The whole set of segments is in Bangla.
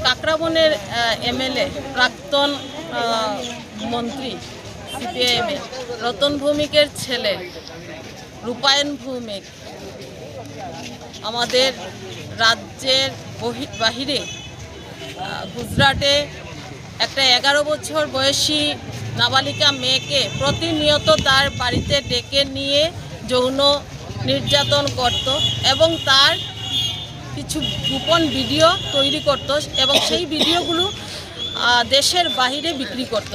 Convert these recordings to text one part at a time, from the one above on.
কাকরাবনের এমএলএ প্রাক্তন মন্ত্রী সিপিআইএমের রতন ভৌমিকের ছেলে রূপায়ণ ভৌমিক আমাদের রাজ্যের বাহিরে গুজরাটে একটা 11 বছর বয়সী নাবালিকা মেয়েকে প্রতিনিয়ত তার বাড়িতে ডেকে নিয়ে যৌন নির্যাতন করত এবং তার কিছু গোপন ভিডিও তৈরি করত এবং সেই ভিডিওগুলো দেশের বাইরে বিক্রি করত।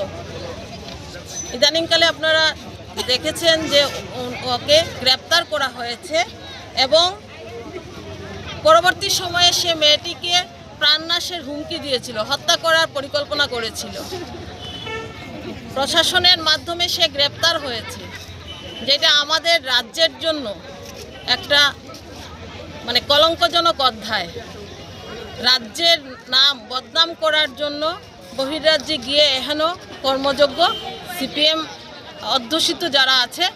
ইদানিংকালে আপনারা দেখেছেন যে ওকে গ্রেপ্তার করা হয়েছে এবং পরবর্তী সময়ে সে মেয়েটিকে প্রাণনাশের হুমকি দিয়েছিল, হত্যা করার পরিকল্পনা করেছিল। প্রশাসনের মাধ্যমে সে গ্রেপ্তার হয়েছে, যেটা আমাদের রাজ্যের জন্য একটা কলঙ্কজনক অধ্যায়। রাজ্যের নাম বদনাম করার জন্য বহির্রাজ্যে গিয়ে এখনও কর্মযোগ্য সিপিএম অধ্যুষিত যারা আছে,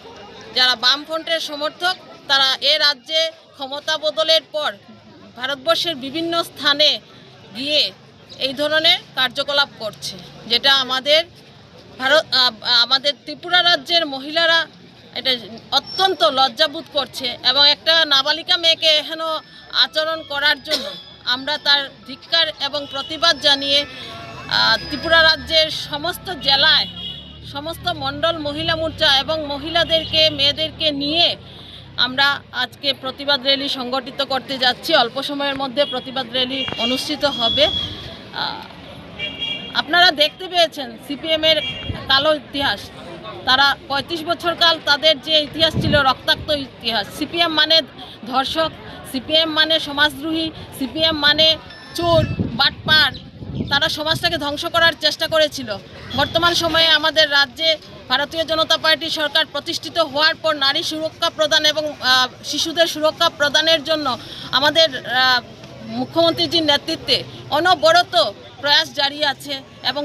যারা বামফ্রন্টের সমর্থক, তারা এ রাজ্যে ক্ষমতা বদলের পর ভারতবর্ষের বিভিন্ন স্থানে গিয়ে এই ধরনের কার্যকলাপ করছে, যেটা আমাদের ত্রিপুরা রাজ্যের মহিলারা এটা অত্যন্ত লজ্জাবোধ করছে এবং একটা নাবালিকা মেয়েকে এখনও আচরণ করার জন্য আমরা তার ধিক্কার এবং প্রতিবাদ জানিয়ে ত্রিপুরা রাজ্যের সমস্ত জেলায় সমস্ত মণ্ডল মহিলা মোর্চা এবং মহিলাদেরকে মেয়েদেরকে নিয়ে আমরা আজকে প্রতিবাদ র্যালি সংগঠিত করতে যাচ্ছি। অল্প সময়ের মধ্যে প্রতিবাদ র্যালি অনুষ্ঠিত হবে। আপনারা দেখতে পেয়েছেন সিপিএমের কালো ইতিহাস। তারা 35 বছর কাল তাদের যে ইতিহাস ছিল রক্তাক্ত ইতিহাস। সিপিএম মানে ধর্ষক, সিপিএম মানে সমাজদ্রোহী, সিপিএম মানে চোর বাটপার। তারা সমাজটাকে ধ্বংস করার চেষ্টা করেছিল। বর্তমান সময়ে আমাদের রাজ্যে ভারতীয় জনতা পার্টি সরকার প্রতিষ্ঠিত হওয়ার পর নারী সুরক্ষা প্রদান এবং শিশুদের সুরক্ষা প্রদানের জন্য আমাদের মুখ্যমন্ত্রীজির নেতৃত্বে অনবরত প্রয়াস জারি আছে এবং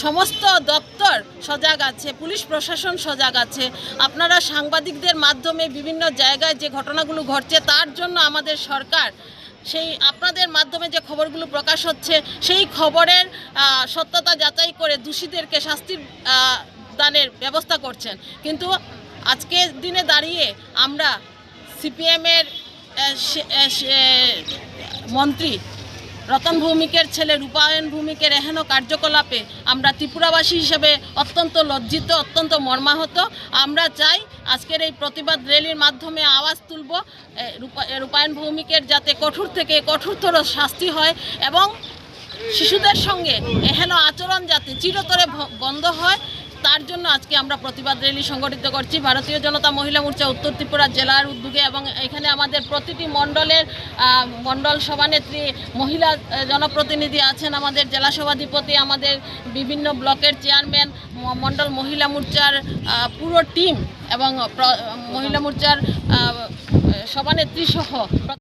সমস্ত দপ্তর সজাগ আছে, পুলিশ প্রশাসন সজাগ আছে। আপনারা সাংবাদিকদের মাধ্যমে বিভিন্ন জায়গায় যে ঘটনাগুলো ঘটছে তার জন্য আমাদের সরকার সেই আপনাদের মাধ্যমে যে খবরগুলো প্রকাশ হচ্ছে সেই খবরের সত্যতা যাচাই করে দোষীদেরকে শাস্তির দানের ব্যবস্থা করছেন। কিন্তু আজকের দিনে দাঁড়িয়ে আমরা সিপিএমের মন্ত্রী রতন ভৌমিকের ছেলে রূপায়ণ ভৌমিকের এহেন কার্যকলাপে আমরা ত্রিপুরাবাসী হিসেবে অত্যন্ত লজ্জিত, অত্যন্ত মর্মাহত। আমরা চাই আজকের এই প্রতিবাদ র্যালির মাধ্যমে আওয়াজ তুলব রূপায়ণ ভৌমিকের যাতে কঠোর থেকে কঠোরতর শাস্তি হয় এবং শিশুদের সঙ্গে এহেন আচরণ যাতে চিরতরে বন্ধ হয়, তার জন্য আজকে আমরা প্রতিবাদ র্যালি সংগঠিত করছি ভারতীয় জনতা মহিলা মোর্চা উত্তর ত্রিপুরা জেলার উদ্যোগে। এবং এখানে আমাদের প্রতিটি মণ্ডল সভানেত্রী মহিলা জনপ্রতিনিধি আছেন, আমাদের জেলা সভাধিপতি, আমাদের বিভিন্ন ব্লকের চেয়ারম্যান, মণ্ডল মহিলা মোর্চার পুরো টিম এবং মহিলা মোর্চার সভানেত্রী সহ